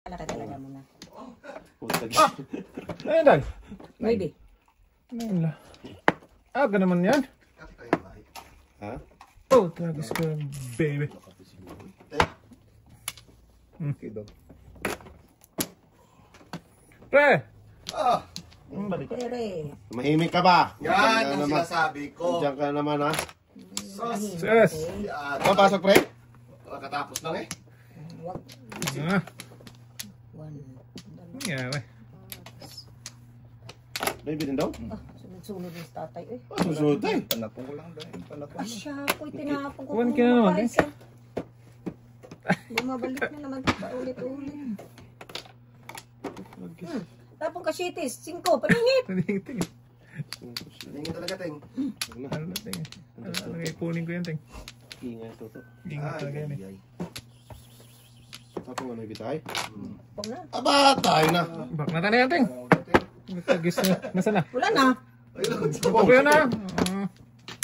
Talaga muna. Ayun dahil. Maybe. Ayun. Aga naman yan. Ha? Oh, tragis ka, baby. Pre! Balik. Pero Mahimik ka ba? Yan ang sinasabi ko. Diyan ka naman ha. Yes! Papasok pre? Katapos lang eh. wag. Ah, One. nangyari. Baby din daw? Sunod-sunod yung tatay. Eh. Susunod eh. Panapon ko lang dahil. Panapon. Asya, ako'y tinapon ko. One ka na naman, Paris, ah. Bumabalik na naman paulit-ulit. Tapong kasitis, 5, paningit. Tingin. Hindi talaga, Teng. Ano na, tingin. Ano ipunin ko yan, ting. Ingay to to. Ingat talaga yan eh. Tapos ano kita ay? Pag na. Aba, tayo na. Bak na tayo na yan, ting. Nagtagis na. Nasaan na? Wala na. Okay yun na.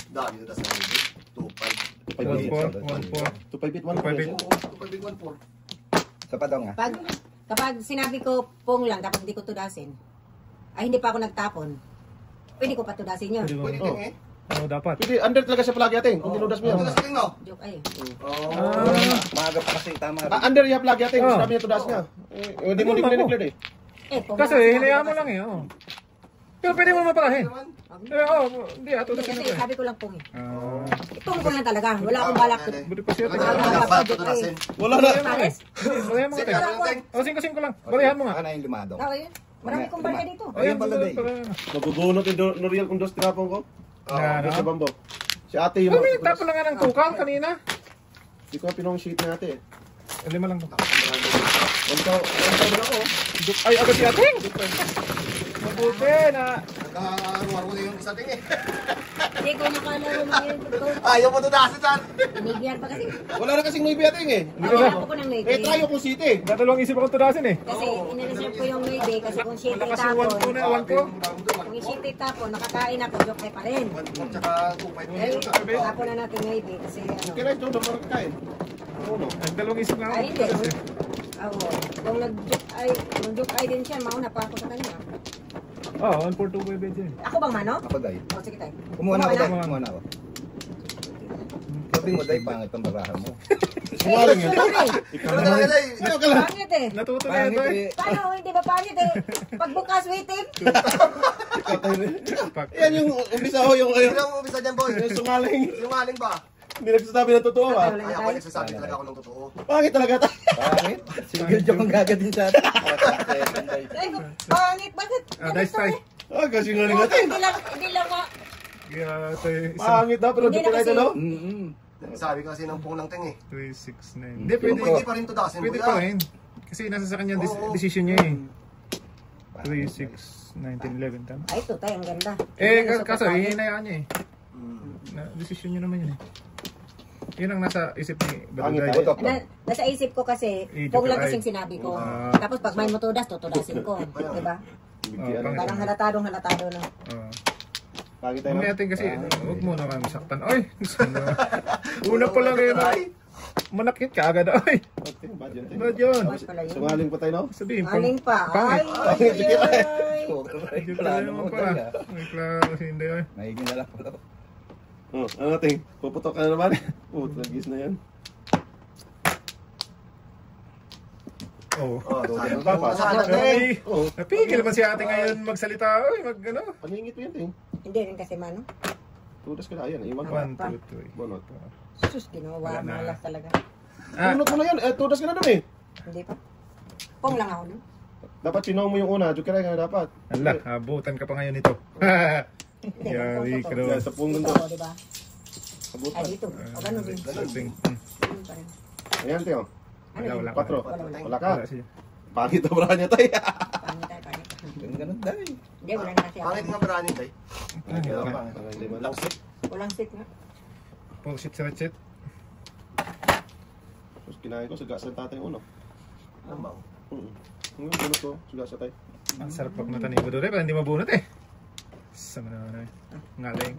Dami na sa mga 2.5. 1-4. 258, 258. 2.14. Sa padong nga. Kapag sinabi ko pong lang, dapat hindi ko tudasin. Ay, hindi pa ako nagtapon. Pwede ko pa tudasin yun. Pwede, Teng eh. Oo, dapat. Pwede, under talaga siya palagi ating. Kung tinudas mo yan. Ito na sa Teng, no? Joke ay. Maaga pa kasi tama. Under niya palagi ating. Oh. Sabi niya tudas niya. Hindi mo declare eh. Kasi hinayaan mo lang eh. Oh. Pero pwede mo maparahin. Hindi ato na Kasi sabi ko lang pong eh. Pong ko lang talaga. Wala akong balak. Buti pa siya. Dapat tutunasin. Wala na. Pares? Balayan mo nga tayo. O, 5-5 lang. Balayan mo nga. Ano yung lumado? Ako yun. Marami kong barya dito. Ayan pala, Day. Magugunot yung Noriel kung dos tinapon ko. Ano? Sa bambo. Si ate yung Ay, may tapon na nga ng tukal kanina. Hindi ko pinong sheet na ate. 5 lang to. One na ako. Ay, agad si ating. Mabuti na. Nagkaruwar ko na yung isa, Teng eh. Hindi ko nakalaro na yun. Ayaw mo tunasin, San. Inigyan pa kasi. Wala na kasing maybe ating eh. Tinapon ko ng Eh, Mayday. tayo kung city. Dadalawang isip akong tudasin eh. Kasi inireserve ko yung Mayday kasi kung shitty Kasi tapon. 1-2 na, 1 ko. Kung shitty tapon, nakakain ako. Joke ay pa rin. 1.4 tsaka 2.5. Eh, tapon na natin Mayday kasi ano. Kaya ito, dapat kain. Ano? Dalawang isip nga ako. Ay, hindi. Oo. Kung nag-joke ay din siya, mauna pa ako sa kanya. Oo, 1-4-2 ba yung dyan? Ako bang mano? Ako day. O, sige tayo. Kumuha na ako day. Kumuha na. Kumuha na ako. Sabi mo day, pangit ang baraha mo. Sumaling yun. Ikaw Ano talaga, Day? Ikaw ka lang. Pangit eh. Natuto na yan, Pangit boy. eh. Paano? Hindi ba pangit eh? Pagbukas, waiting. Yan yung umpisa ko yung Sino ang umisa dyan, boy? yung sumaling. Sinungaling ba? Hindi nagsasabi ng totoo ha. Ay, ako nagsasabi talaga ako ng totoo. Pangit talaga tayo. Pangit? Single joke ang gagadin sa atin. Ay, pangit. Bakit? Dice try. Kasi nga nga tayo. Hindi lang nga. Kaya ito yung isang Pangit na, pero Hindi dito na tayo kasi- no? Sabi ko kasi ng pung ng Teng eh. 3-6-9. Hindi, Pero pwede. pwede pa rin tudasin, Pwede kuya. pa rin. Kasi nasa sa kanya decision niya eh. 3-6-19-11 tama. Ay, ito tayo. Ang ganda. Kaso hihinayaan niya eh. Decision niya naman yun eh. Yun ang nasa isip ni Pangit Baduday. tayo. Nasa isip ko kasi, Eh, kung joke lang ay. kasing sinabi ko. Ah. Tapos pag may motodas, tutudasin ko. Diba? Parang halatado na. Pangit tayo no? Mamaya natin kasi, huwag mo naman saktan. Ay! Una pa lang yun. Manakit ka agad. Ay! Okay, bad yun tayo. Bad yun. Mas pala yun. Sumaling pa tayo no? Sabihin, Aling pa. Pangit. Ay, ay, ay. Hindi pala naman pala. Ay, klaro kasi hindi ay. Mahiging na lang pala. Oh, ano natin? Puputok ka na naman. Tragis na yan. Oo. Oh, sabi ko Papa. sa akin, Teng. Ay, Oh, napigil man si ate ngayon magsalita. Ay, ano? paningit mo yan tayo. Hindi rin kasi mano. Tudas ka na yan. Iwan ka. 1, 2, 3. Bonot. Sus, ginawa. Wala na. Malas talaga. Bunot mo na yan. Tudas ka na dun eh. Hindi pa. Pong lang ako nun. Dapat sinaw mo yung una. Joke ka na dapat. Ala, abutan ka pa ngayon nito. Yari ka daw. Yan, sa pungon Ito, to. diba? Abutan. Ay, dito. O, ganun din. Something. Ganun pa rin. Ayan tayo. Wala, wala. Patro. Wala. Wala ka. Wala siya. Pangit na bra niya tayo. Pangit tayo, pangit. Ganun day. Hindi, wala na kasi ako. Pangit nga baranin, Day. Hindi man lang. Walang sit nga. Pusit sa ratchet. Tapos kinain ko, suga sa tatay uno. Lamang. Yung bunot ko, suga sa tay. Ang sarap pag matanim mo doon eh, hindi mabunot eh. Sama na eh. Ngaling.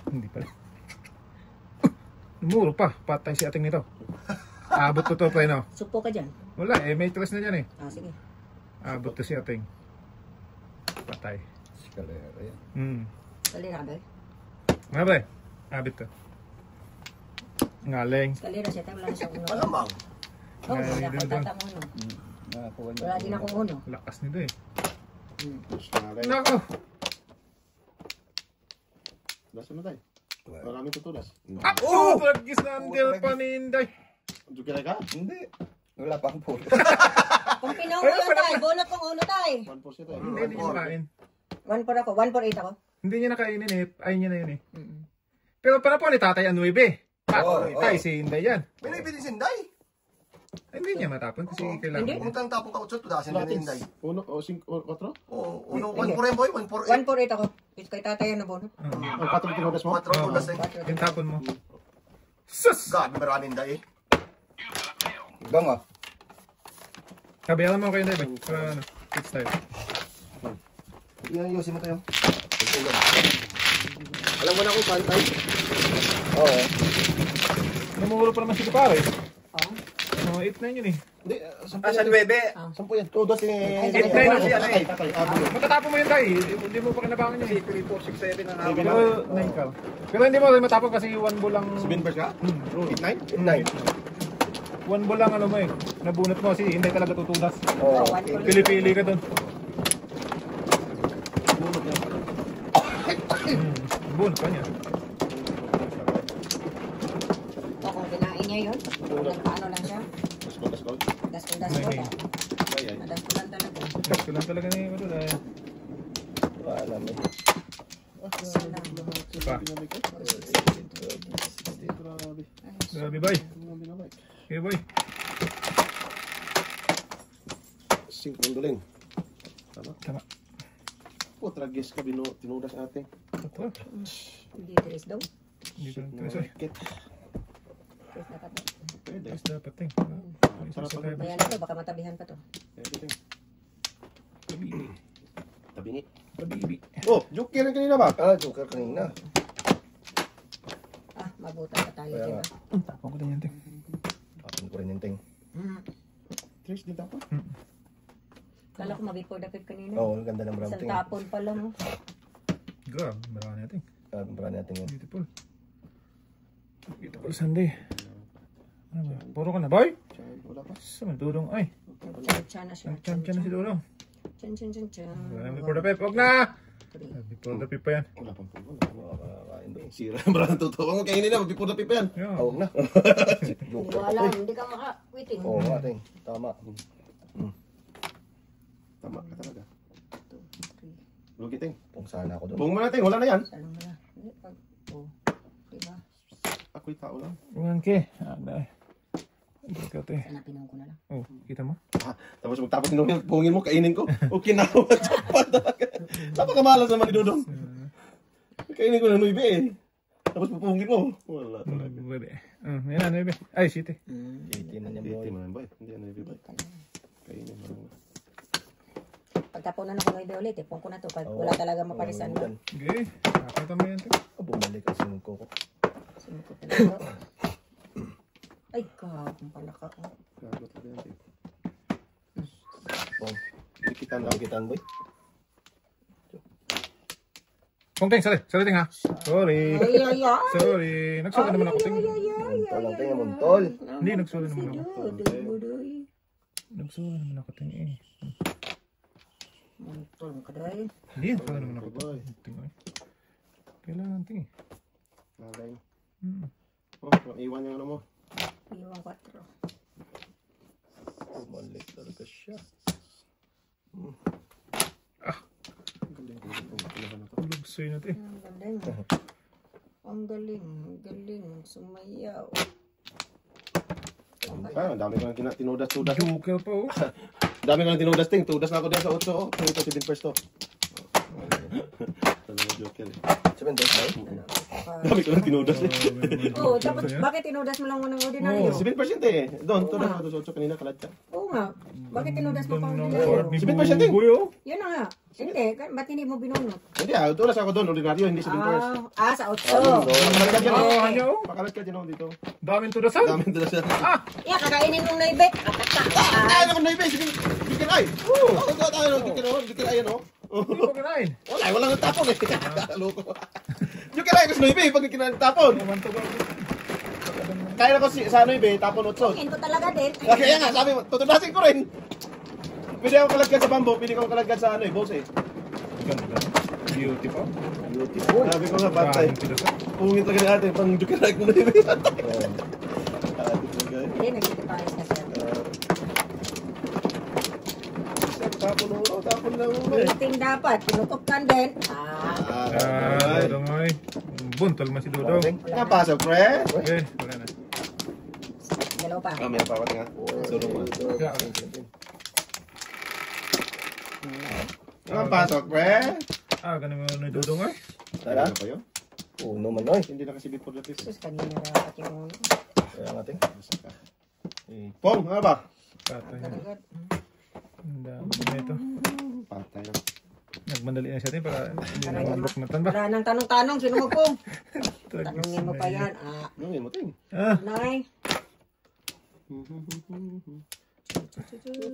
Hindi pala. Muro pa, patay si ating nito. Abot to to, pre, no? Supo ka dyan. Wala, eh, may tres na dyan, eh. Ah, sige. Abot to si ating. Patay. Escalera yan. Kalira ka, Doy. Nga, pre? Abot to. Ngaling. Kalira siya, tayo wala na siya uno. Malamang. Oh, Ngayon, wala dito ko ba? tatang uno. Nakakuha niya. Wala din akong uno. Lakas nito, eh. Nalay. Nako! Dasan na tayo. Maraming tutulas. Oh! Tragis na andil pa ni Inday. Jukira ka? Hindi. Wala pa ang puro. Kung pinaw ko yan, tay, bunot kong uno, tay. 1% tayo. Hindi niya makain. 1-4 ako, 1-4-8 ako. Hindi niya nakainin, eh. Ayaw niya na yun, eh. Pero para po ni Tatay Anuebe. Tay, si Inday yan. May naipili si Inday. Hindi niya matapon kasi kailangan Hindi. niya. Kung tapong ka 8, tudasin din ni Inday. 1 o 5 o 4? Oo, 1-4 yan boy, 1-4. 1-4-8 ako. Kay tatay yan na bunot. Ang 4 tinudas mo? 4 tudas eh. Yung tapon mo. Sus! Gabi maraming Inday eh. Gang ah. Kabayaran mo kayo, Inday, ba? Para ano, fix tayo. Yan, yosin mo tayo. Alam mo na kung saan tayo. Oo. Namuro pa naman si Kupare. Oo. Ano, 8-9 yun, eh. Hindi, Sa 9. sampo yan. Tudas ni... Ay, Tatay, Tatay, tatay, tatay. Matatapon mo yun, Tay. Hindi mo pa kinabangan yun, eh. 3, 4, 6, 7 ang Pero 9 ka. Pero hindi mo rin matapon kasi 1 bulang... 7 verse ka? 8-9? 1 bulang ano mo, eh. Nabunot mo kasi hindi talaga tutudas. Oo. 1-4-8. Pili-pili ka doon. Bunot pa niya. O kung kinain niya yun, nagpaano lang siya. Let's go. Das ko. Nadas ko lang talaga. Tapos ko lang talaga na yung ano dahil. Wala mo. Pa. Grabe, boy. Okay, boy. 5 ang duling. Tama? Tama. Po, tragis ka, tinudas natin. Ito. Hindi tiris daw. Hindi ko lang ito. Sorry. Kit. Tiris na ka to. Pwede. Tapos dapat eh. Sarap pa. Ayan ito, baka matabihan pa to. Pwede. Tabibi. Tabingi. Tabibi. Oh, Joker rin kanina ba? Ah, joker kanina. Ah, mabuta pa tayo, Kaya diba? nga. Tapon ko din yan. Ting. Tapon ko rin yung ting. Trace din tapos. Kala ko mag-before the 5 kanina. Oo, ang ganda ng brown Isang ting. tapon pa lang, oh. Grabe, marami natin. Parang natin yun. Beautiful. Beautiful Sunday. Ano ba? Puro ka na, boy? Wala pa. Saan Dudong? Ay, Chan na siya. nag-champion na si Dudong. Chan. Before the pep, huwag na! Before the pep pa yan. Wala pang puno. Makakain ba? Sira, marang totoo. Huwag mo kainin na, magpipura pipa yan. Yeah. Huwag na. Hindi Joker. ko alam, hindi ka maka-waiting. Oo nga ting. Tama. Tama ka talaga. Lugiting. Kung sana ako doon. Buong mo natin, wala na yan. Salong mo na. Hindi, pag, oh. Diba? Ako'y tao lang. Huwag ke. Ada. Hindi ka ito eh. Sana pinong ko na lang. Oh, kita mo? Tapos magtapos ng pungin mo, kainin ko. O kinawa. Napakamalas naman ni Dodong. Kainin ko na nuibe eh. Tapos pupungin mo. Wala talaga. Bebe. Yan na, bebe. Ay, shit eh. 18 na niya boy. Hindi man boy. Hindi yan nuibe boy. Kainin mo. Pagtapunan ako ng ulit, ipon ko na to. Pag wala talaga maparisan mo. Okay. Nakakita mo yan. Bumalik ang singko ko. Sino ko talaga? Ay, kung pala ka. Oh. Gagot lang yan. Oh, Dikitan lang. nakikitaan boy. Kongteng, sorry ting ha. Sorry. Ay. Sorry. Nagsulat naman ako ting. Muntol lang tayo, muntol. Hindi, nagsulat naman ako. Dudoy. Nagsulat naman ako ting eh. Muntol ka dahil. Hindi, nagsulat naman ako. Ting eh. Kailangan ting eh. Nalay. Hmm. Oh, iwan yung ano mo. Iwan 4. Bumalik talaga siya. Tulog sa'yo natin. Ang galing. Sumayaw. Ang dami ko nang tinudas-tudas. Joker pa oh. Dami ko nang tinudas ting. Tudas na ako din sa 8. Oh, ito si first to. Talaga joker eh. 7 days boy. Dami ko nang tinudas eh. Oh, tapos bakit tinudas mo lang ng ordinaryo? 7% eh. Doon, tudas ako 8 kanina kalat ka. Oo nga. Bakit tinudas mo pang ordinaryo? 7% eh. Buyo. Yan na nga. Hindi, ba't hindi mo binunot? Hindi tulas ako doon, ordinaryo, hindi 7 pairs. Sa 8. Pakalagkat yan, Oh, oh. ano? Pakalagkat yan, oh, dito. Daming tudasan. Daming tulas yan. Yeah, kakainin mong naibet. Ano ko na ibig? Sige, dikiray. Oo, tayo, dikiray yan, oh. Hindi ko kinain. Walang tapon eh. Loko. Dikiray ko sa noibe, pag kinatapon. Naman to ba? Kaya na ko sa noibe, tapon 8. Hinto talaga din. Kaya nga, sabi mo, tutunasin ko rin. Pwede ako kalagkat sa bamboo, pwede ko kalagkat sa bose eh. Ganda. Beautiful. Beautiful. Sabi ko nga, patay. Daming tudasan. Pungit lang natin, pang dikiray ko na noibe. Hindi, nagtitipayos na siya. Tapon na ulo. Meeting dapat. Pinutukan din. Dodong ay. Buntol man si Dodong. Napasok, pre. Okay, wala na. Dalawa pa. May pa nga. Sulong mo. Napasok, pre. Ganun mo na Dodong ay. Tara. Ano pa yun? Uno man oy. Hindi na kasi before the fifth. Sus, kanina dapat yung... Kaya nga ting. Pong, ano ba? Patay na. Agad. Ang dami na ito. Patay na. Nagmandali na siya din para hindi na mabuknatan ba? Wala nang tanong-tanong. Sino mo po? Tanungin mo pa yan. Nungin mo, ting. Nay.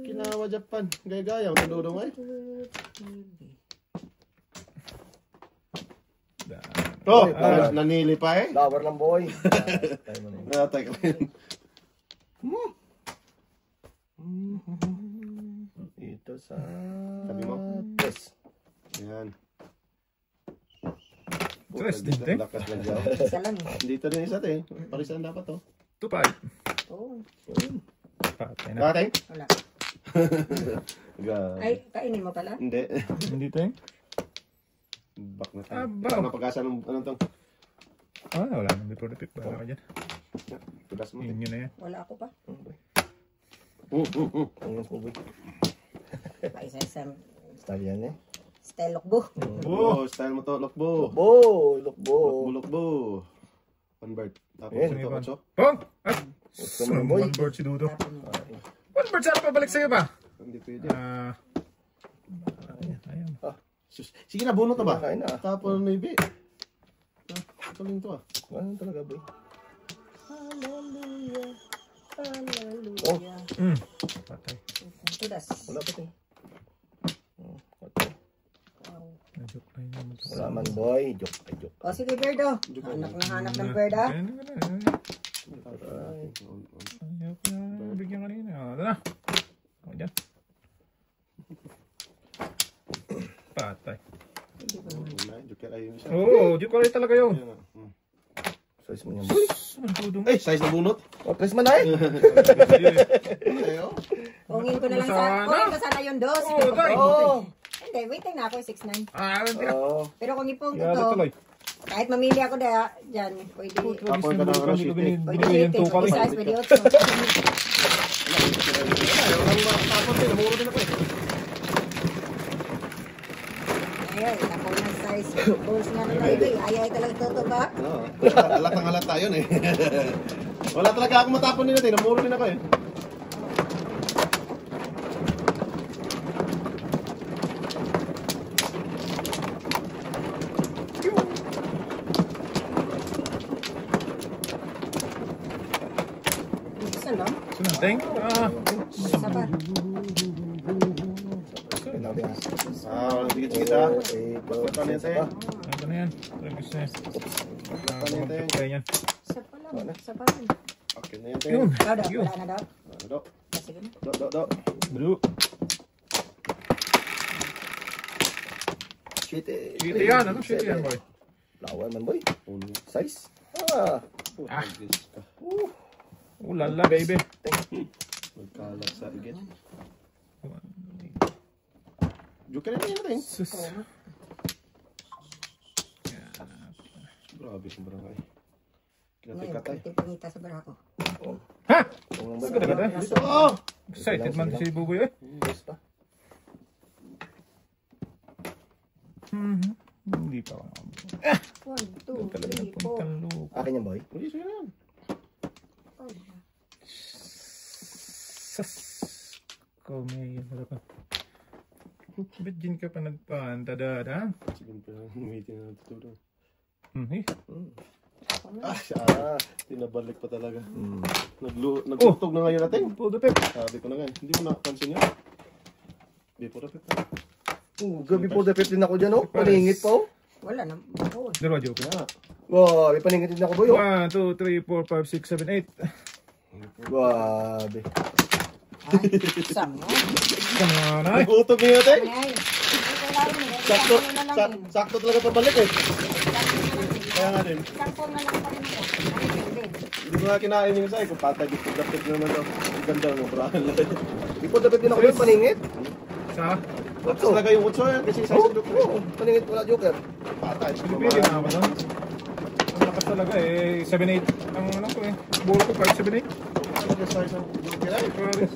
Kinawa Japan. Gaya-gaya. Ang tulong ay. Oh, nanili pa eh. Flower lang boy. Tayo mo na yun. Natay ka rin. Ito sa... Sabi mo? Yes. Yan. Tres din, te. Lakas lang dyan. Isa lang eh. Dito rin isa, te. Parisan dapat, oh. Tupay. Oo. Patay na. Katay? Wala. Ga- Ay, kainin mo pala? Hindi. Hindi tayo. Back na tayo. Aba. Back na pag-asa ng ano tong. Wala nang before the pick. Bala ka dyan. Tugas mo. Yun na yan. Wala ako pa. Ang mas mo boy. Pa isa-isang Style yan eh. style lookbook. Oh, style mo to, lokbo. Boy! Look Lokbo, bo! lokbo. One bird. Tapos Eh, ito, Ivan. otso. Pong! Ay! naman, boy. One bird si Dudo. Tapon mo. One bird sana pabalik sa'yo ba? Hindi pwede. Ayan. Sus. Sige na, bunot na ba? Kain na. Tapon na ibi. Tuling to ah. Ano talaga boy? Hallelujah. Oh, Hallelujah. Patay. Tudas. wala pa ting. Okay. Wow. Na-joke lang naman. Wala man boy. Joke ay joke. O sige, Birdo. Hanap na hanap ng bird ah. Ayun na. Ayop na. Bigyan kanina. Ito na. Ako dyan. Patay. Joker ayun siya. Oo, di ko rin talaga yun. Ayun, ah. Size mo yan boy. Dudong. Eh, size na bunot. Oh, press man ay. Ayo. Ungin ko na lang Sana. Ungin ko sana yung dos. Oo, dahil. Oh. Hindi, waiting na ako 6'9". Hindi na. Oh. Pero kung ipong Yara ito, tuloy. kahit mamili ako dyan, pwede. Tapon ka na ng Hindi ko shit, binigay yung tuka Pwede rin. size, pwede 8. Tapon din, namuro din ako eh. Ayun, ako ng size. Balls nga na baby. Ay talaga toto ba? Halatang halata yun eh. Wala talaga ako matapon din natin, namuro din ako eh. Isa lang. Sunanteng? Isa pa. Kailangan yan. Walang tigit-tigit ha. Ito. Ano yan tayo? Ano na yan? Tapos na yan. Pagkakay yan. Isa pa lang. Isa pa lang. Okay na yan tayo. Yun. Daw, daw. Yun. Wala na daw. Do, Sige na. do. Blue. Shit eh. Shit yan. Ano shit yan, boy? Flower man boy. Uno. Size. Ah. Lala, baby. Magkalat sa igit. Joker na yan natin. Sus. Grabe si barangay. Ngayon, Kinapikatay. pagtipangita sa barako. Ha? Kung lang Mas ganda-ganda. Dito, oh! Excited man si Buboy eh. Yes pa. Hindi pa ako. 1, 2, Talaga 3, 4. napuntang lupa. Akin yan boy. Hindi, sige na yan. Sas. Ko may ano pa. Ba't dyan ka pa nagpantadada? Sige pa, meeting na tutulong. Eh. Tinabalik pa talaga. Nagtutog na ngayon natin. Pull the pep. Sabi ko na nga, hindi mo napansin yun. Before the pep. Gabi po, dapit din ako dyan, oh. Paningit po. Wala na. Oo. Dalawa joke. Wow, may paningit din ako, boy, oh. 1, 2, 3, 4, 5, 6, 7, 8. Grabe. Ay, sama. Come on, ay. Nag-utog na yun natin. Ay, Sakto, sakto talaga pabalik eh. Kaya nga din. Sakto na lang pa rin ako. Ay, Hindi ko nga kinain yung sa'yo. Kung patag ito, dapit naman ito. Ang ganda mo, brahan lang. Di po, dapit din ako, boy, paningit. Sa? Tapos talaga yung utso yan. Kasi sa isang Oo, paningit wala, Joker. patay. Pinipili na ako doon. Ang lakas talaga eh. 7-8 ang ano ko eh. Ball ko 5-7-8. Paris.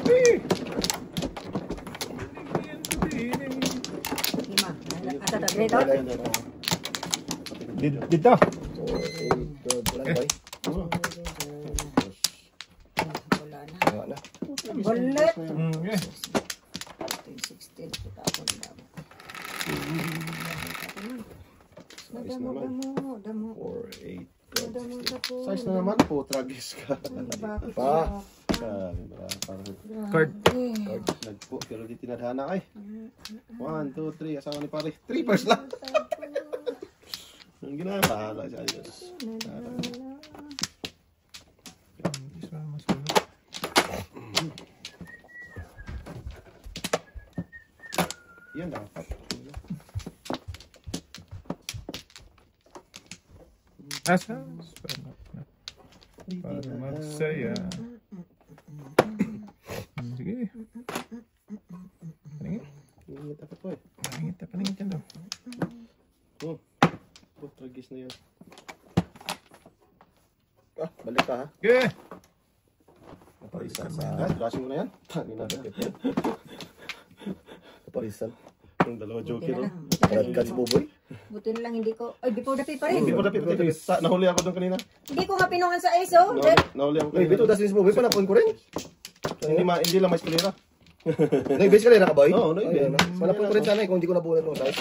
Eh! lima. Ata ta, grade out. Dito. 4, 8, 12, wala, boy. Wala na. Wala na. Bullet. Okay. 16, tapon daw. Damo. 4, 8, Damo sa po. Size na naman po, tragis ka. Bakit Pa. Parang Card. nagpo, pero di tinadhana ay. 1, 2, 3, asawa ni pare. 3 first lang. Ang ginawa, bahala siya. Isa masunod. Yan dapat. Asa? Para magsaya. Sige. Paningit. Hindi dapat po eh. Paningit yan daw. Oh, tragis na yun. Balik ka, ha? Okay. Kaparisan Ah, dressing mo na yan. Tangin na. Kaparisan. Yung dalawa Buti joker. na Oh. lang. Nagkats mo, boy. Buti na lang hindi ko. Ay, before the pay pa rin. Hindi mo dapat nahuli ako doon kanina. Hindi ko nga pinungan sa ISO. Nahuli ako Ay, kanina. bito, das mo, boy. Panapon ko rin. Hindi lang may eskalera. Nag-base ka rin, ka, boy? Oo, nag-base. Panapon ko rin sana, kung hindi ko nabunat ng size.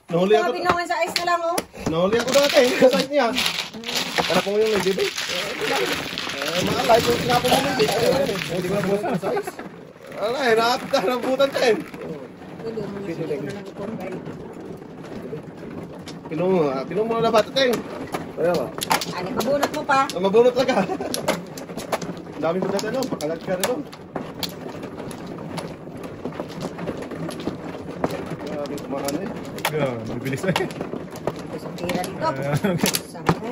Nahuli Hindi ko ako. nga pinungan sa ISO na lang, oh. Nahuli ako dati. Sa site niya. Panapon ko yung nag-base. Mga live yung sinapon mo hindi. Hindi ko nabunat ng size. Wala eh, nabutan ka eh. Hindi mo na sige ko na nag-combine. Pinong mo na bata tayo. Kaya nga. Ano, mabunot mo pa. Mabunot lang ka. Ang dami mo dati no, pakalag ka rin no. Grabe kumakan eh. Bibilis na eh. Gusto tira dito. Saan ko?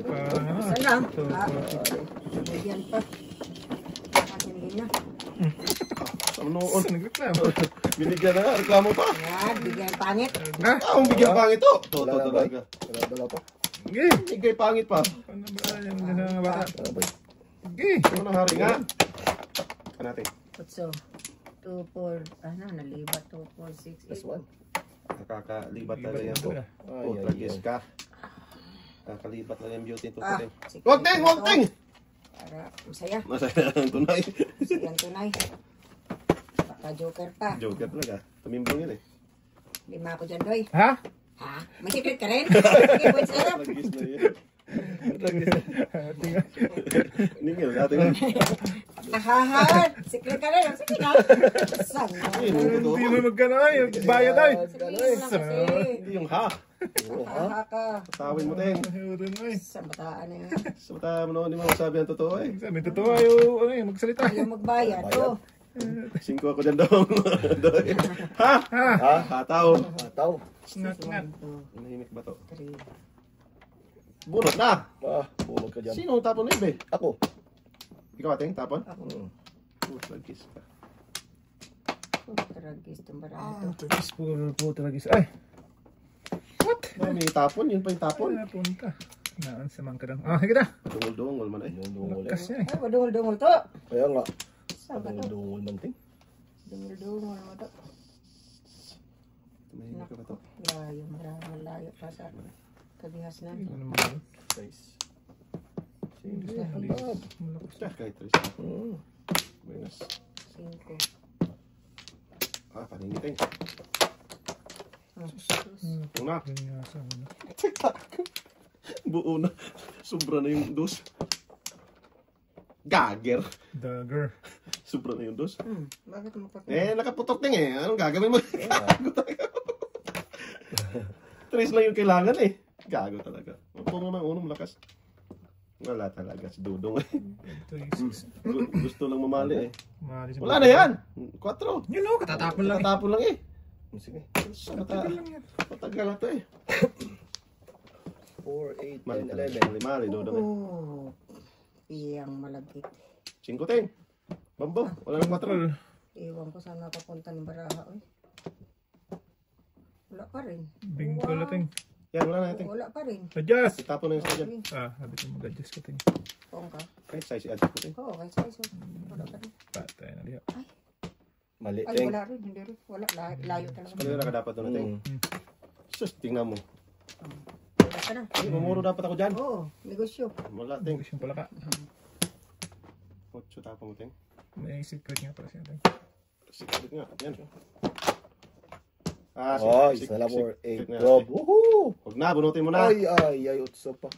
Parang ano. Saan lang? Bigyan pa. Akin din na. Ano, Nagreklamo. binigyan na nga, reklamo pa. Yan, bigyan pangit. Ha? Ang bigyan pangit to. Toto Wala na, boy. talaga. Wala pa. Okay. Bigay pangit pa. Ano ba yan sa bata? Wala, boy. Okay. Ano na hari nga? Ano natin? Kutso. 2, 4, ano, nalibat. 2, 4, 6, Plus 8. 1. Nakakalibat talaga yan to. Libat Oh, tragis ka. Nakakalibat na yung beauty to Ah, putin. sige. Wag ting, wag ting! Para masaya. Masaya ang tunay. Masayang tunay. Baka joker pa. Joker talaga. Tumimbang yun eh. 5 ako dyan, Doy. Ha? Ha? May secret ka rin? Sige, points na lang. Tragis na yun. Ningil natin. Ahaha! Secret ka rin. Sige na. Saan mo? Hindi mo magkano ay. Bayad ay. Sabihin mo lang kasi. Hindi yung ha. Ahaha ka. Patawin mo ting. Ayun ay. Sa bataan na yan. Sa mata mo naman, hindi mo masabi ang totoo eh. Sabi, totoo ayaw ano eh, magsalita. Ayaw magbayad. Oh. 5 ako dyan daw. Ha? Ha? Ha? Hataw. Tao. Ngat. Nahimik ba to? 3. Bunot na. Bulog ka dyan. Sino ang tapon na ibe? Ako. Ikaw ating tapon? Ako. Tragis ka. Tragis itong barang ito. Tragis po tragis. Ay! May tapon, yun pa yung tapon. Wala punta. Naan sa mangka daw. Ah, sige na. Dungol-dungol man eh. Yung dungol. Lakas niya eh. Ay, madungol-dungol to. Kaya nga. Saan ba to? Dungol man, ting. Dungol-dungol mo to. Tumahimik ka ba to? Malayo pa sa kabihas na. Ano naman yun? Guys. 6, Ya, kahit 3. Buenas. 5. Ah, paningitin. Sus. Una. Ganyan sa ano. Buo na. Sobra na yung dos. Gager. Dagger. Sobra na yung dos. Bakit mo pa? Nakaputok din eh. Anong gagawin mo? Gago talaga. 3 lang yung kailangan eh. Gago talaga. Mapo naman uno, malakas. Wala talaga si Dudong eh. Gusto lang mamali eh. Wala na yan. 4. Yun o, katatapon lang. Tatapon lang eh. Sige. Matagal na to eh. 4, 8, 10, Mali 11. mali Dudong eh. Oh. Iyang malagkit. 5 ting. Bambo. Wala nang 4. Iwan ko saan napapunta ni Baraha. Wala pa rin. Bingko lating. Yan, wala na ting. Wala pa rin. Adjust! Itapon na yung sa dyan. Sabi ko mag-adjust ka ting. Oo ka. Kahit size i-adjust ko ting. Oo, kahit size. Wala pa rin. Patay na diya. Mali, Ay, ting. wala rin. Hindi rin. Wala. Layo talaga. Kanina ka dapat doon na ting. Sus, tingnan mo. Wala ka na. Mamuro dapat ako dyan. Oo, negosyo. Wala ting. Gusto pala ka. 8 tapon mo ting. May secret nga pala siya ting. Sikit nga. Yan. Oh, isa lang 4, 8, 12. Woohoo! Huwag na, bunutin mo na. Ay, utso pa.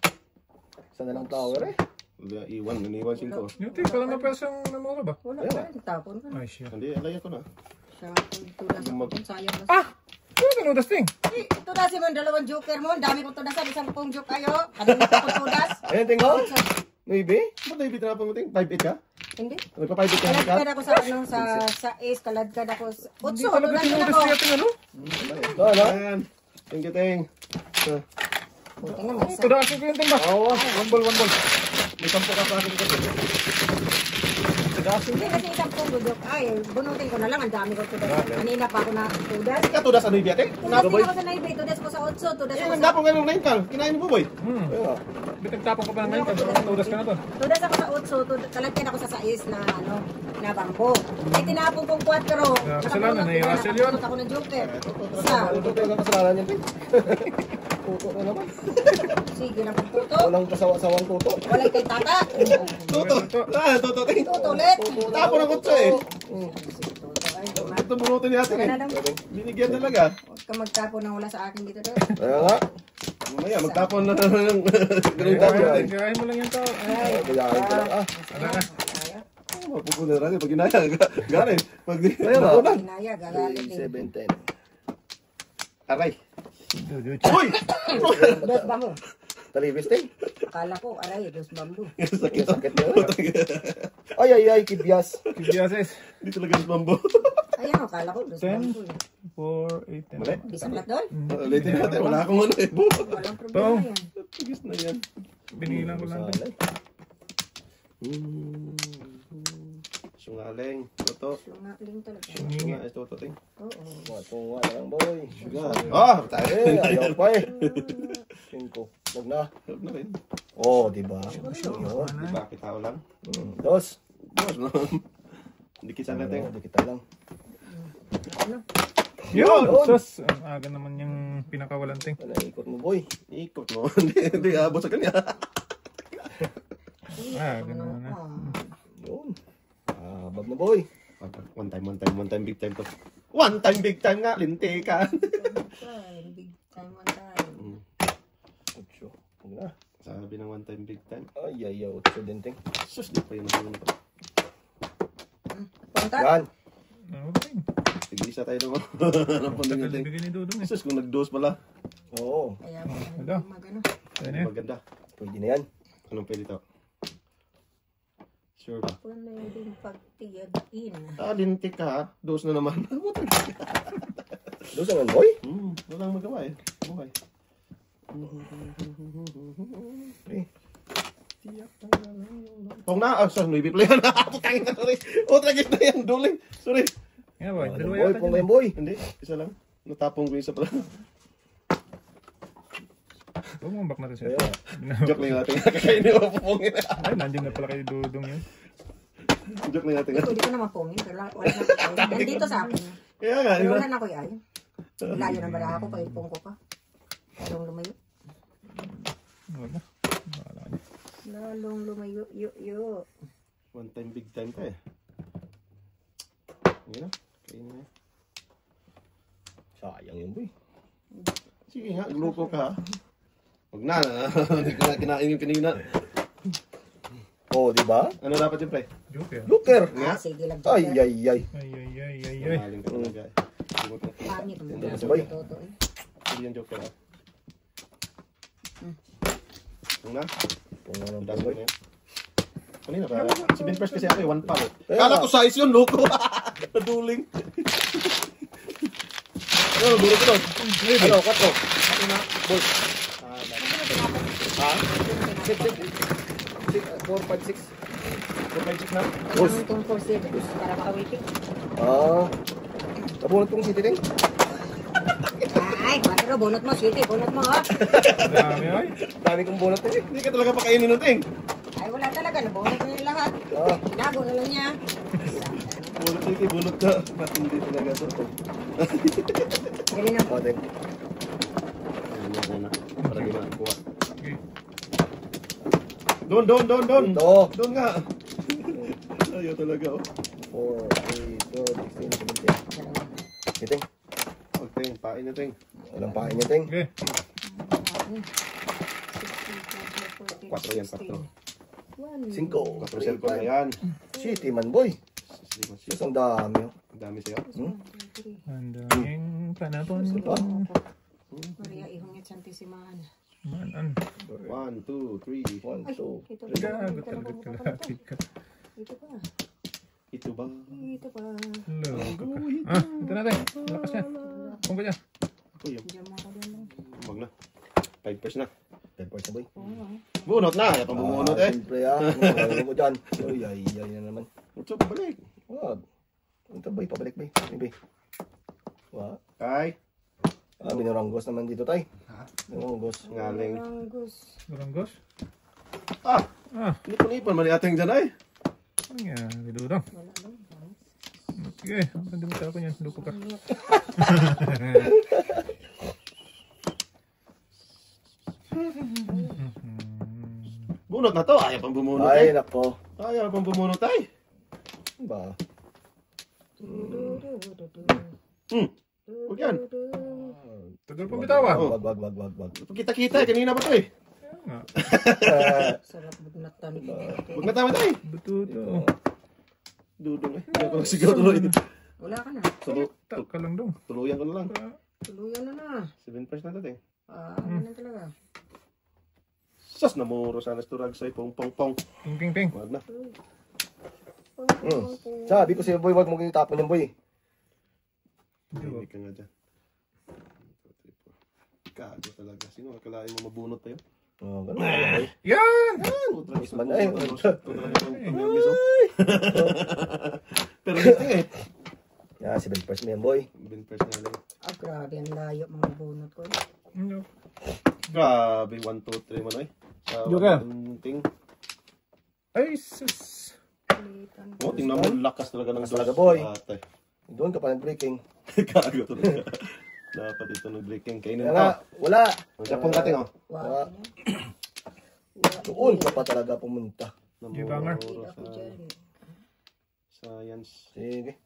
Isa na lang tower eh. Iwan 5. Yung ting, parang napasang namura ba? Wala pa rin. Tapon ka na. Ay, siya. Hindi, alaya ko na. Siya, tudas ako. Sayang na. Ah! Ano tinudas ting? Tudasin mo yung 2 joker mo. Ang dami kong tudasan. 10 joke kayo. Kanina pa akong tudas. Ayan, ting oh. 9. Ba't na ibit na po mo ting? 5-8 ka? Hindi. Nagpa-5-8 ka? Kaladkad ako sa ano, sa ace. Kaladkad ako sa... Hindi 8, talaga tudasin tinudas ako. niya ting ano? Ayan. Thank you, ting. Buti na may isa. Tudasin ko yung ting ba? Oo. One ball. May 10 ka pa akin ko. Hindi kasi 10 joke. Ay, bunutin ko na lang. Ang dami ko tudas. Kanina pa ako na tudas. Ikaw to sa Nuibia, ting? Tudas din ako sa 9. Tudas ko sa 8. Tudas ako sa... Nagdapon ka ng 9 kang. Kinain mo, boy. Bitagtapon ka pa ng ngayon. Tudas ka na to. Tudas ako sa 8. Kalagyan ako sa 6 na ano, na bangko. Ay, tinapon kong 4. Kasalanan na yung Russell yun. Ako ng joker. Isa. Tuto yung kasalanan yan, ting. Tuto na naman. Sige lang kong tuto. Walang kasawa-sawang tuto. Walang kay tata. Tuto. Tuto, ting. Tuto ulit. Tapon ang kutsa eh. Tuto. Ay, Ito bunutin natin Wala eh. na daw. Binigyan talaga. Huwag ka magtapon ng wala sa akin dito daw. Kaya nga. Mamaya, magtapon na ng ganun tapon. Kirahin mo lang yung tao. Ay, Bayaran ko lang ah. kaya. Mapupunan rin. Pag ginaya, ganin. Pag di, Kaya nga. nakunan. Inaya, gagalit 3, eh. 7, 10. Aray. Uy! Dos ba mo? Talibis, ting. Akala ko, aray, dos bambu. Sakit. Sakit na yun. Ay, kibyas. Kibiases. Hindi talaga sa bambo. Ayan, akala ko, dos 10, bambu. 4, 8, 10. Mali. Bisaklat doon? Ulitin natin. Wala akong ano eh. Walang problema yan. Tigis na yan. Binilang ko lang. Sungaling. Toto. Lungaling talaga. Sunga. Ito, toto, ting. Oo. Tunga na lang, boy. Tayo. Eh, ayaw pa eh. 5. Huwag na. Huwag na rin. Oh, diba? Di ba, kitao lang. 2. Boss, no? Hindi kita natin. Hindi kita lang. Ano? Yun! Sus! Ang aga naman yung pinakawalan ting. Ano, ikot mo, boy. Ikot mo. Hindi, abot sa kanya. Ganun na. Yun. Bab na, boy. One time, big time to. One time, big time nga, lintikan. Big time, one time. 8. Huwag na. Sabi ng one time, big time. Ay, 8 din, ting. Sus, di pa yun ang ito. Punta? Yan. Ano ting? Sige, isa tayo naman. Anong pandang Tagal yung ting? bigay ni Dudong eh. Sus, kung nag-dose pala. Oo. Kaya Wala. magano. Kaya na yun. Maganda. Pwede na yan. Anong pwede to? Sure ba? Pwede pagtiyagin. Lintik ka ha? Dose na naman. Doon naman, boy. Walang magawa eh. Buhay. Kung na, sorry, Nuibi play na. Putangin na, sorry. Tragis na yan, duling. Sorry. Yan boy, dalawa Boy, yata pong dyan. boy. Hindi, isa lang. Natapong ko yung isa pala. Bumambak na rin siya. Joke lang natin. Kakainin mo pupungin. Ay, nandiyan na pala kay Dudong yun. Joke lang natin. Pwede ko naman pongin. Wala na. Nandito sa akin. Kaya nga, Pero isa. wala na ko yan. Layo na bala ako. Paipong ko pa. Parang lumayo. Wala. Wala niya. Lalong lumayo. One time, big time ka eh. Ngayon na. Kainin na. Sayang yun, boy. Sige nga, gluko ka ha. Huwag na. Hindi ko na kinain yung kanina. Oh, di ba? Ano dapat yung pre? Joker. Joker. Nga. Sige lang. Ay, ay, ay. Ay. Maling ka talaga eh. Pangit ang Hindi, mga sabay. totoo eh. Hindi yung joker ha. Huwag na. Kung ano Ang ba, dami ko boy. na yun. Kanina pa. 7 first kasi ako eh. 1 pa eh. Kaya Kala nga. ko size yun, loko. Naduling. Ano, duro ko doon. Ano, 4. Boy. Ha? 4, 5, 6. 456 na? Kailangan itong force para makawipin. Ah. Nabunot kong city ring. Ay, pero bunot mo, sweetie. Bunot mo, ha? Dami ay. Dami kong bunot eh. Hindi ka talaga pakainin ng ting. Ay, wala talaga. Nabunot mo yung lahat. Ah. Tinago na lang niya. Bunot ting, bunot ka. Matindi talaga ito. Gali na. Oh, then. Ano na. Para di makakuha. Okay. Doon. Ito. Doon nga. Ayaw talaga oh. 4, 8, 12, 16, 17. Iting. Huwag ting, pain na ting. Walang pain niya, Ting. Okay. 4 yan, 4. 5. 4 cellphone na yan. City man, boy. Sus, ang dami. Oh. Ang dami sa'yo. Ang daming panapon. Maria, ihungit santisimahan. Manan. 1, 2, 3. 1, 2. Ito Gago talaga kalahati ka. Ito pa. Ito ba? Ito pa. Loko ka. Ah, ito natin. Lakas niya. Kung kanya. Ako yun. Diyan mo ako dyan. Huwag na. 5 first na. 10 points na, boy. Bunot na. Ayaw pang bumunot eh. Siyempre, ah. Ano mo dyan? Ay, ay, ay na naman. Utso, pabalik. Wag. Ito, boy. Pabalik, boy. Boy. Wag. Kay. Ah, binuranggos naman dito, tay. Binuranggos. Ngaling. Angus. Baranggos. Ah! Ah, Nipon-nipon. Mali ating dyan ay. ano nga? Dudong. Wala lang. Sige, hindi mo ako niyan. Loko ka. Bunot na to. Ayaw pang bumunot Ay, eh. nako. Ayaw pang bumunot ay. Ba? Huwag yan. Tagal pa bitawa. Oh. Wag. Kita-kita eh. Kanina pa to eh. Nga. Sarap bugnatan. Huwag na tama tayo. Bututo. Dudong eh. Hindi ako nagsigaw tuloy. Wala ka na. Tak ka lang dong. Tuluyan ko na lang. Tuluyan na na. 7 first na to eh. Ano talaga? Sas na muro sana ito ragsay. Pong. Ping, ping, ping. Wag na. Sabi ko sa'yo, boy, wag mo itapon yung boy. Hindi ka nga dyan. 1, 2, 3, 4. Kago talaga. Sino akalain mo mabunot tayo? Oh, ganun. Boy. Yan! Isman na eh. Pero hindi eh. Yeah, 7 first mo yan, boy. 7 first na lang. Ah, grabe. Ang layo mga bunot ko. Ano? Grabe. 1, 2, 3 man eh. Sa Joker. ting. Ay, sus. Oh, tingnan mo. Lakas talaga ng Talaga, dos. boy. Atay. Doon ka pa nag-breaking. Kago talaga. Dapat ito nag-breaking. Kainin Kaya mo nga, to. wala. Ang sapong kating oh. Wow. Doon ka pa talaga pumunta. Gibanger. Ako dyan. Science. Sige.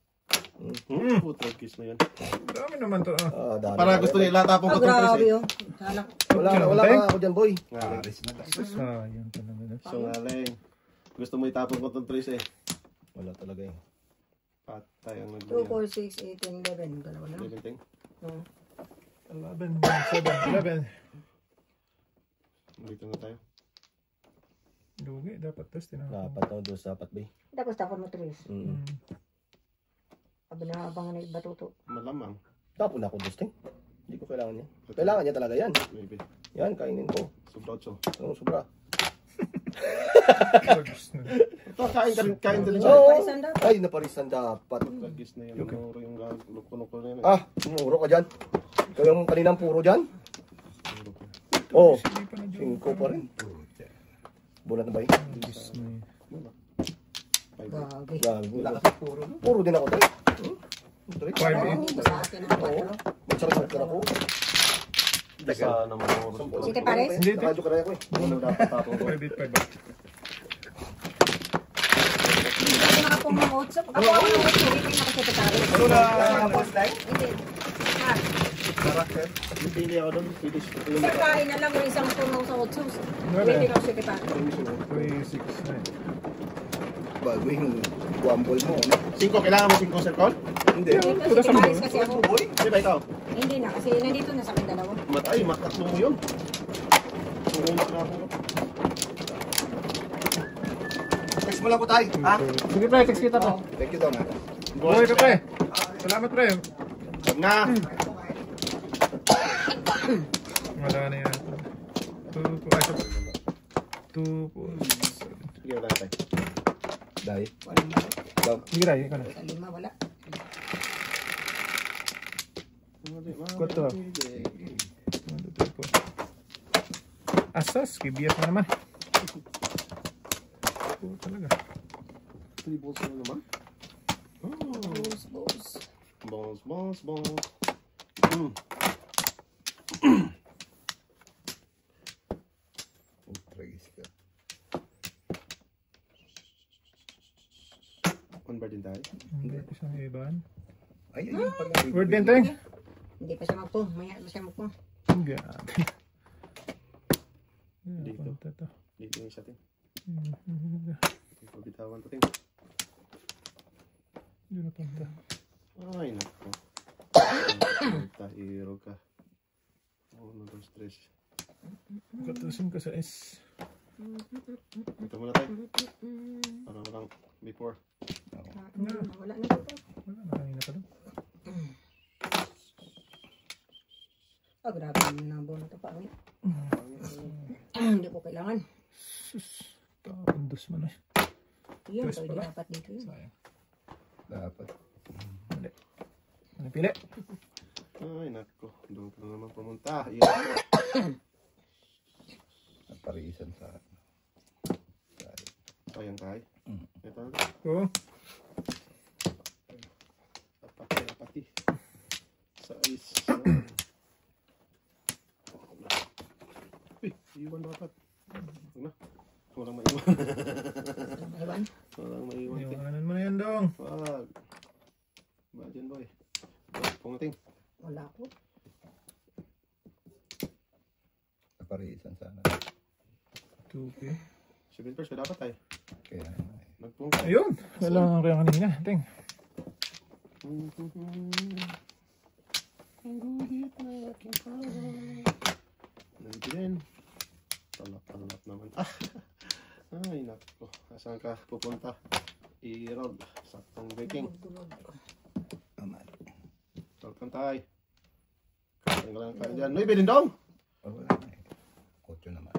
Putrag kiss na yan. Dami naman to. Ah. Ah, dami. Para gusto nila tapong Ah, ko itong grabe Chris eh. yun. Sana. Wala ka ako dyan, boy. Sayang talaga. So ngaling. Gusto mo itapon ko itong Chris eh. Wala talaga eh. Patay ang 2, nagbuyan. 4, 6, 8, 11. Dalawa na. 17. 11, 7, 11. Dito na tayo. Lugi, dapat tas tinapon. Dapat na doon sa dapat, boy. Tapos tapon mo 3. Mm. Sabi na abangan na batuto. Malamang. Tapon ako doon, Ting. Hindi ko kailangan yan. Kailangan niya talaga yan. Maybe. Yan, kainin ko. Sobra 8. Anong sobra? Ito, kain ka rin siya. Oo. Parisan daw. Ay, naparisan dapat. Lagis na yan. Muro yung lukto-lukto na yan. Ah, muro ka dyan. Ikaw yung kaninang puro dyan? Oo. Oh, 5 pa rin. Bulat na ba yun? Grabe. Gago. Puro din ako, Tay. Five, Hindi ko sa akin ang 4. Magsarap ka na ako. Isa naman ako. Sige, pares. Hindi, Nakadyo ka na ako eh. Ano dapat tapong ko? 585 ba? Hindi ako nakapong ng otso. Ako ng otso. Hindi na kasi tatawin. Ano na post line? Hindi. Ah, Karakter. Yung pili ako doon. Pili siya. sir, kain na lang yung isang puno sa otso. Wala. Pwede na sige pa. 369. Bago yung guambol mo. Ano? 5, kailangan mo 5 circle? Hindi. Kasi pares kasi ako. Boy. Hindi ba ikaw? Hindi na. Kasi nandito na sa akin dalawa. Matay, mataklo mo yun. Pumunta na ako. Text mo lang po tayo. Ha? Sige pre, text kita to. Thank you daw na. Buhay ka pre. Salamat pre. Huwag na. Wala na yan. 2 po. Sige, wala tayo. Dahil. Sige tayo, ikaw na. Sa lima, wala. 4. Asas, kibiyat na naman. Oo, talaga. 3 balls na naman. Balls. Tragis ka. Convert din tayo. Hindi ko siyang iban. Ay, ayun pala. Word din tayo. Hindi pa siya magpong. Maya pa siya magpong. Sige. Dito. Punta to. Dito yung isa tin. Hindi Pabitawan to tin. na punta. Ay, nako. Tahiro ka. 1, 2, 3. Katasin ka sa S. Ito muna tayo. Parang walang before. Wala na ito. Wala, nakahina ka doon. Oh, grabe naman ang buwan na ito pa. Hindi ko kailangan. Sus. Tapundos mo na. Yun, Tres pwede pala. dapat dito yun. Sayang. Dapat. Mali. Ano pili? Ay, nako. Doon ka na naman pumunta. Iyan. Naparisan sa... Sayang tayo. Ito na. Oo. Pati. Size. Uy, iwan dapat. Huwag na. Walang maiwan. Ewan. Walang maiwan. Iwanan mo na yan dong. Wag. Ba dyan, boy. Pungating. Wala ko. Naparisan sana. 2K. 7 pairs ka dapat tayo. Kaya... Nagpung ka. Ayun. Kailangan ko yung kanina. Ting. Nandito din. Talap naman. Ah! Ay, nako. Saan ka pupunta? Irog. Saktong baking. Aman. Welcome tayo. Kain ka lang kain dyan. May bilin daw! Oh, wala na eh. Kotso naman.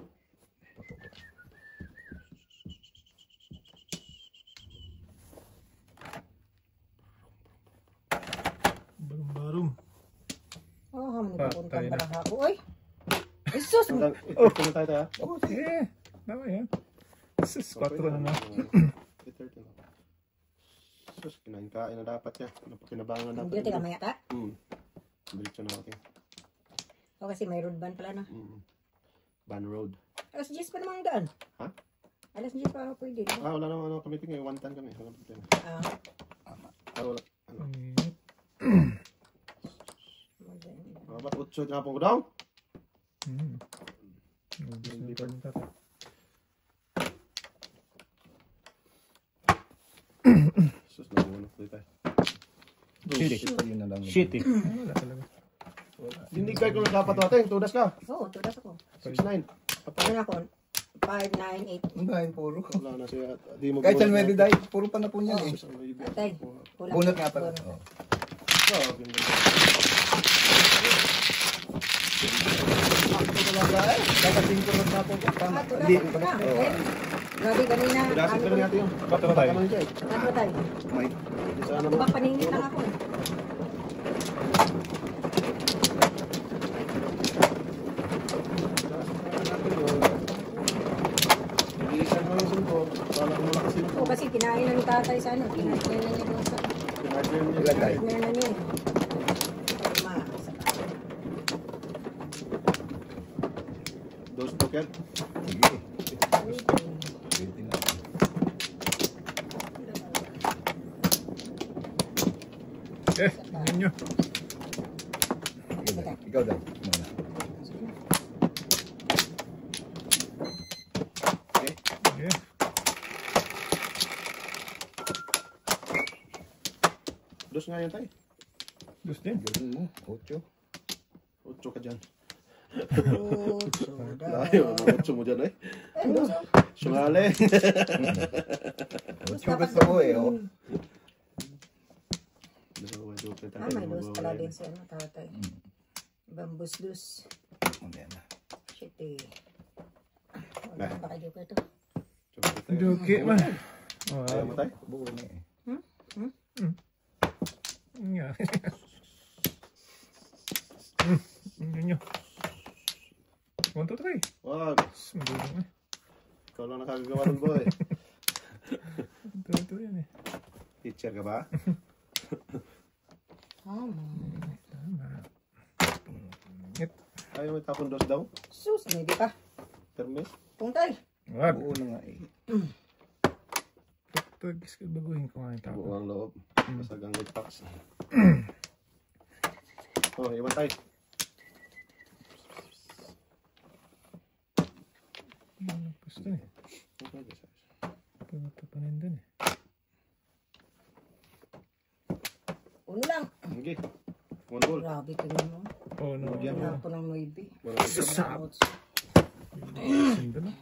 Patukot. Barum-barum. Oh, haman Patay ipapunta na. pala ako. Uy! Ay, sus! Oh, pumunta tayo tayo. Oh, sige. Tama yan. Sus, 4 na na. 3:30 na. Sus, kinain na dapat yan. Napakinabangan dapat. Hindi, teka, maya ka. Diretso na natin. O, kasi may road ban pala na. Ban Road. Alas 10 pa naman gaan. Ha? Alas 10 pa pwede. No? Ah, wala naman ano kami tingin. 1 time kami. Wala problema. Ah, Ah, wala. Ano? Init. Ba't 8 na po ko daw? Ubus na ito ng tata. Sus, namunok dito tayo. Yun na lang. Shitty. Wala talaga. Dinigay ko na dapat natin. Tudas ka. oo, tudas ako. 6'9". Ano na ako? 5, 9, 8. Ang dahil puro. Wala na siya. Di mo Kahit bunot saan na. may dahil, puro pa na po niyan eh. Atay. Bunot nga pala. Oh. Oh, ganda. Dapat 5 lang na po. Tama. Ah, tudas Hindi. ako na. Okay. Grabe, kanina. Tudasin ka na natin yun. 4 na tayo. Ano yun, Jay? Ano tayo? May. Di sa ano mo? Baka paningin lang ako. Iisan mo yung sumpo. Wala mo na kasi Oo, kasi kinain na ni tatay sa ano. Kinain na niya doon sa... pinagyan niya. Ilan tayo? Kinain na niya. Ma, sa agad. Sige. Waiting lang. Tingnan nyo. Ikaw daw. Muna. Okay. Dos nga yan tayo. Dos din. Galing mo. 8. 8 ka dyan. Ocho. Layo, 8 mo dyan eh. Sungaling. 8 gusto ko eh. Oh. May dos pala din siya, no, tatay. Ibang bus-dus. Mamaya na. Shit eh. Wala ba kayo ko ito? Joke man. Ayaw mo tayo? Buo na eh. Nga. Tingnan nyo. 1, 2, 3. Wag. Magulang eh. Ikaw lang nakagagawa ng boy. Ito yan eh. Teacher ka ba? Ngit. Ayaw may tapon dos daw? Sus, hindi pa. Termis? Pungtay. Wag. Buo na nga eh. Pag baguhin ko nga yung tapo. Buo ang loob. Masagang with packs. Oh, iwan tayo. Gusto eh. Papanin dun eh. Uno lang. Okay. One ball. Grabe tingnan mo. Oh no. Wala po ng 9. Sasab. Sindo na.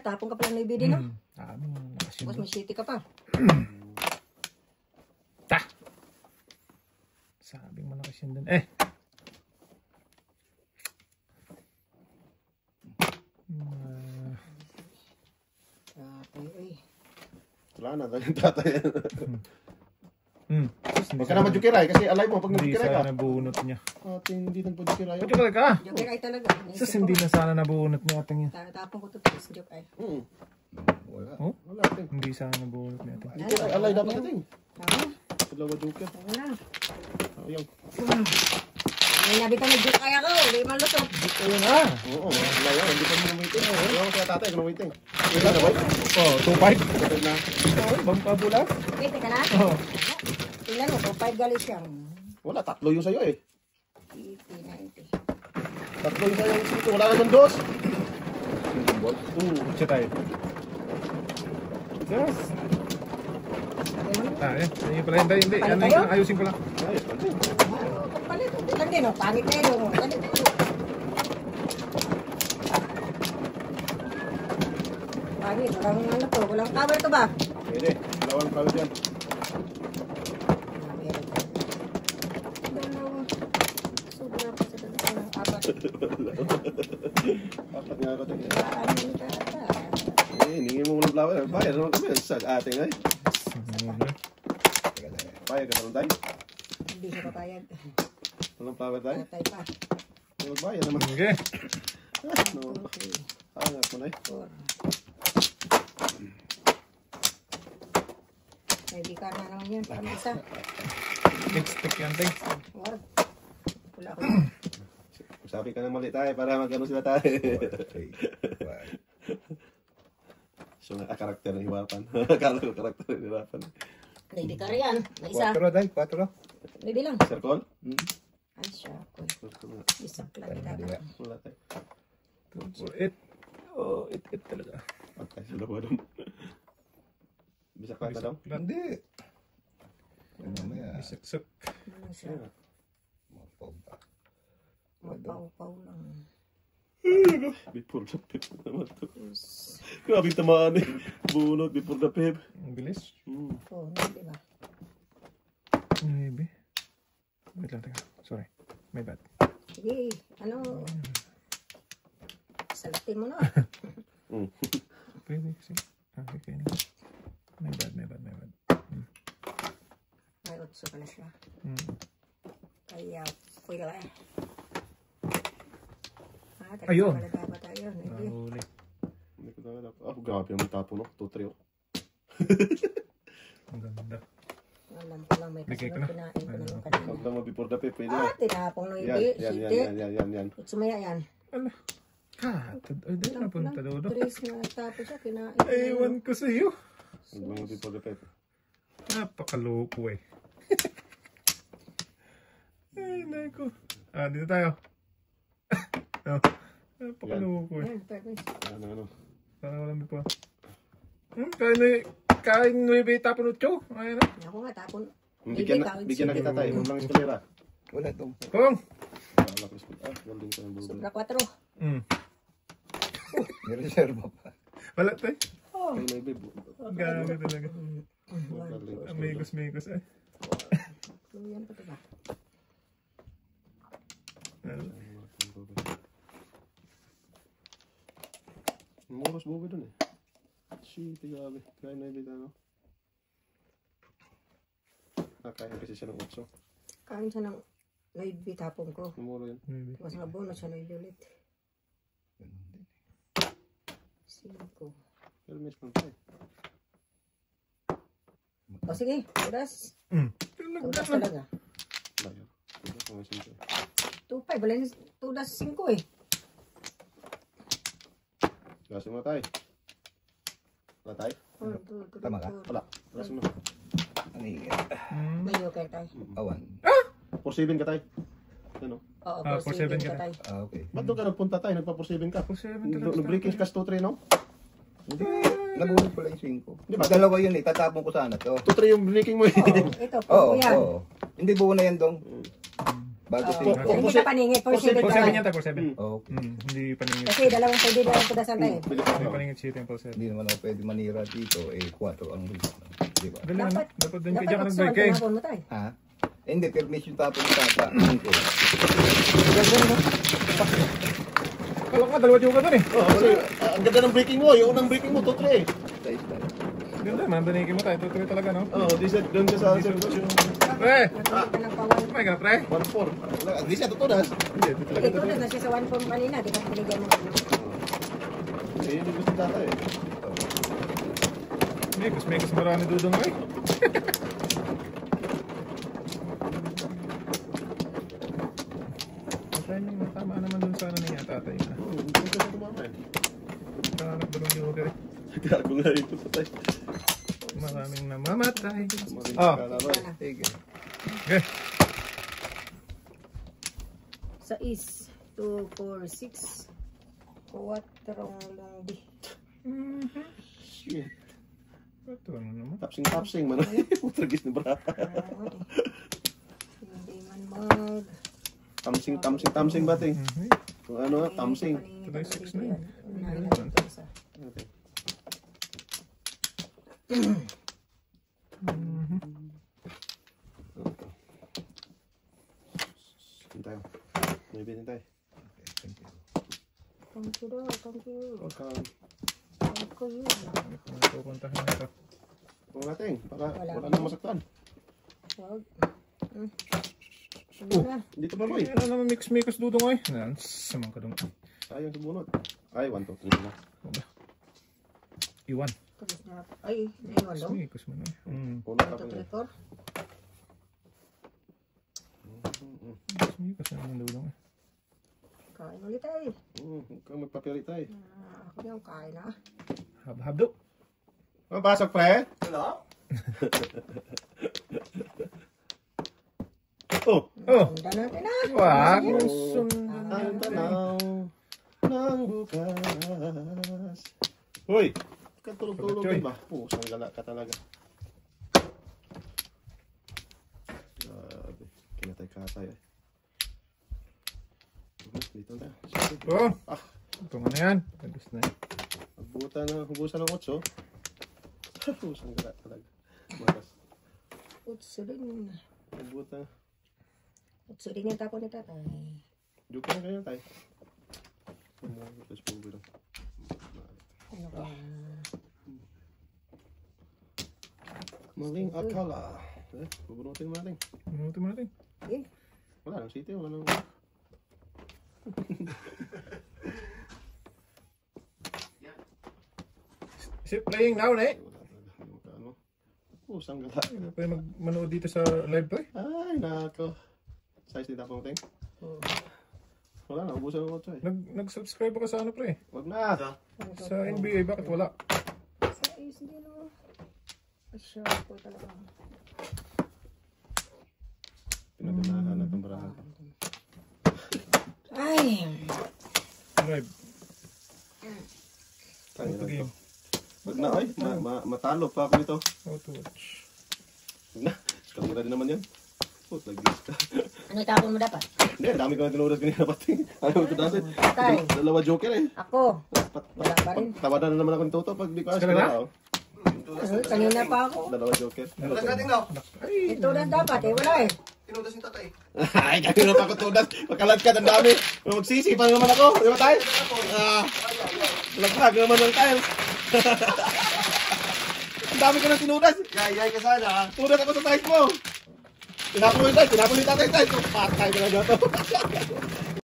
Tapon ka pala ng 9 din, no? Tamang Tapos nakasindo. may shitty ka pa. Ta! Sabing mo nakasindo. Eh! Tatay, ay. Wala na, tayong tatay. Hindi Huwag ka na madjukiray kasi alay mo pag Hindi nadjukiray ka. sana nabunot niya. Ate, hindi nagpadjukiray. Joke ka! Joke ay talaga. Sas hindi na sana nabunot niya ating yan. Tapon ko ito. Tapos joke ay. Wala. Oh? Wala ating. Hindi sana nabunot niya ating. Jukiray, alay dapat ating. Tama. Dalawa joker. Wala. Ayaw. May nabi ka nag-joke ay ako. Hindi man lusot. Ayun ah! Oo, alay yan. Hindi pa mo waiting. Ayaw ko kaya tatay, kung waiting. Wala na ba? Oh, 2-5. Tatay na. Oh, bang pabulas? Okay, teka na. Oh. Tingnan mo, 5 galit siyang. Wala, tatlo yung sa'yo eh. 80, 90. Tatlo yung sa'yo. Sito, wala naman dos. Siya tayo. Yes. Yan. Ayun pala. Hindi. Palit Ano tayo? yung ayusin ko lang. Ayos, pati. Palit. Tingnan din, oh. Pangit na yun. Palit. Pangit. Walang ano to. Walang cover to ba? Pwede, dalawang talo dyan. Sobra pa sa dalawa. Apat. Apat nga ako tayo. Ano ka ata? Eh, hiningi mo ng flower. Bayad naman kami sa ating ay. Bayad ka naman tayo. Hindi siya papayag. Walang flower tayo. Tatay pa. Magbayad naman. Okay. No. Okay. Angat mo na eh. 4. May bika na naman yan. Parang isa. Stick yan tayo. War. Wala ko. Sabi ka na mali tayo para mag-ano sila tayo. So, karakter ng hiwapan. Akala ko karakter ng hiwapan. Ready ka rin. May isa. 4 dahil. 4. Ready lang. Circle? Ay, siya ako. Isang lang kita. Wala tayo. 2, 4, 8. Oh, 8 talaga. Okay, sila po doon. Bisa ka daw? Hindi. Mamaya. Isaksak. Ano siya? Mapaw pa. Mapaw-paw lang. Before the pep naman to. Grabe tamaan eh. Bunot before the pep. Ang bilis. Oh, hindi ba? Maybe. Wait lang, teka. Sorry. My bad. Sige, ano? Salatin mo na. Pwede kasi. Okay. My bad. May utso pala siya. Kaya, pwede lang. Ayun. Dapat tayo. Nahuli. Hindi ko talaga. Grabe naman tapo no. 2-3 oh. Ang ganda. Alam ko lang may Bigay ko kasunod. na. Kinain ko na yung Huwag kanina. naman before the pay. Pwede na. Ah, tinapong no Yan, hindi. yan, Siti. yan. Sumaya yan. Ala. Katad. Ay, di na punta doon. Tres na tapos siya, kinain. Ewan ko sa iyo. Huwag naman before the pay. Napakaloko eh. Ay, nako. Ah, dito tayo. Oh, napakaloko eh. Yan, pwede. Ano. Parang walang bipo. Kain mo yung tapon ucho. Ayan na. Ako nga, tapon. Bigyan na kita tayo. Huwag lang eskalera. Wala itong. Kung. Galing ko ng dulo. Sobra 4. May reserva pa. Wala tayo. Oh. Ay, may babe. Gago talaga. Galing. Amigos eh. Yan pa ito ba? Muros bubi dun eh. Shit, grabe. Kaya na ibig ano. Kaya kasi siya ng 8. Kain siya ng Noibi tapon ko. Muro yun. Mas nabuno siya Noibi ulit. 5. Pero miss lang tayo. O sige, tudas. Tudas talaga. Layo. Ito kung may simple. 2-5, wala na tudas 5 eh. Gasin mo tayo. Wala tayo? Tama ka? Wala. Gasin mo. Ano yun? Mayo kay tayo. Awan. 4-7 ka tayo. Ano? Oo, Ah, 4-7 4-7 ka ka tayo. Okay. Ba't doon ka nagpunta tayo? Nagpa-4-7 ka? 4-7 talaga. No-breaking cash 2-3, no? Hindi. Nabulog pala yung 5. Di ba? Dalawa yun eh. Tatapon ko sana to. 2-3 yung breaking mo eh. Ito, Oo, po yan. oo. Hindi buo na yan dong. Bago Oo. 5. Hindi ka paningit, 4-7 ka 4-7 tayo. yan tayo, 4-7. Okay. Hindi paningit. Kasi dalawang pwede dalawang tudasan tayo. Hindi paningit siya yung 4-7. Hindi naman ako pwede manira dito. 4 ang huli. Di ba? Dali na. Dapat din kayo dyan ka Dapat nag-break eh. tinapon mo tayo. Ha? Hindi, permission tapon yung tata. 5. Kala ko nga, dalawa yung ka dun eh. Ang ganda ng breaking mo. Yung unang breaking mo, 2-3. Size tayo. Ganda, mandanikin mo tayo. Tutuloy talaga, no? Oo, di siya doon ka sa celebration. Pre! Nagpunta ka ng pawan. May ka na, pre? 1-4. Di siya tutunas. Hindi, ito talaga. Ito na siya sa 1 form kanina. Di ba binigyan mo? Eh, yun yung gusto tata eh. Megas marami dudong eh. Saan yung tama naman dun sa ano niya, tatay na. Hindi ka na tumama eh. Kanak dalawang yung okay. Gago nga ito patay. Maraming namamatay. Maraming Ah. kalabay. Sige. Okay. 6, 2, 4, 6. 4 longdi. Shit. Ito ano naman. Tapsing man. Putragis na bra. Hindi man mag... Tamsing bating. Kung ano, tamsing. Tuloy 6 na yun. Okay. Saan tayo? May bilhin tayo. Thank you daw, thank you. Welcome. Thank you. Pupuntahan na ito. Kung natin, para Wala. wala nang masaktan. Wag. Sige na. Dito pa boy. Ano naman mix dudong eh. Samang ka dong. Sayang sa bunot. Ay, 1, 2, 3 na. Iwan. Tapos na. Ay, naiwan daw. Mix mo na eh. Puno ka 1, 2, pa 3, 4. Mix naman dudong eh. Kain ulit tayo. Huwag kang magpapili tayo. Ako yung kain na. Hab do. Mapasok pre? Hello? Oh! Oh! Sundan natin na. Wag! Ang tanaw ng bukas. Hoy! Katulog-tulog Choy. din ba? Pusang gala ka talaga. Grabe. Kinatay-katay eh. Dito na. Oh! Ito mo na yan. Agos na yan. Hubusan ng 8. Pusang gala talaga. Matas. Utso rin. Hubutan. Utso rin yung tapo ni tatay. Diyo ka na ganyan tayo. Ano ba? Maling akala. Bubunutin mo natin. Minuto mo natin. Eh, Wala nang city. Wala nang... Is it playing now, eh? Wala talaga. Ano? Kusang gala. Hindi pa manood dito sa live to eh. Ay, nako. Size din tapong ting. Wala na, ubusan ko ito eh. Nag-subscribe ako sa ano pre? Wag na. Sa NBA, bakit wala? Sa is hindi no. Sure talaga. Pinaganahan na itong barahan. Ay. Live. Tayo Auto na ito. game. Wag na, ay. Matalo pa ako nito. Auto watch. Wag na. Kamura din naman yan. Put, nag-glitch ka. Ano itapon mo dapat? Hindi, dami ko na tinuras kanina pati. Ayaw ito dati. Patay. Dalawa joker eh. Ako. Wala pa rin. Tawadan na naman ako ni Toto pag di ko ask Sila na? na. Kanina pa ako. Dalawa joker. Tudas natin daw. Ito na dapat eh. Wala eh. Tinudas yung tatay. Ay, kanina pa ako tudas. Pagkalagkat ang dami. Magsisi pa naman ako. Di ba tayo? Lagpag naman ng tiles. Ang dami ko na tinudas. Yay ka sana. Tudas ako sa tiles mo. Tinapon yung tiles. Tinapon yung tatay tiles. Patay ka na dito.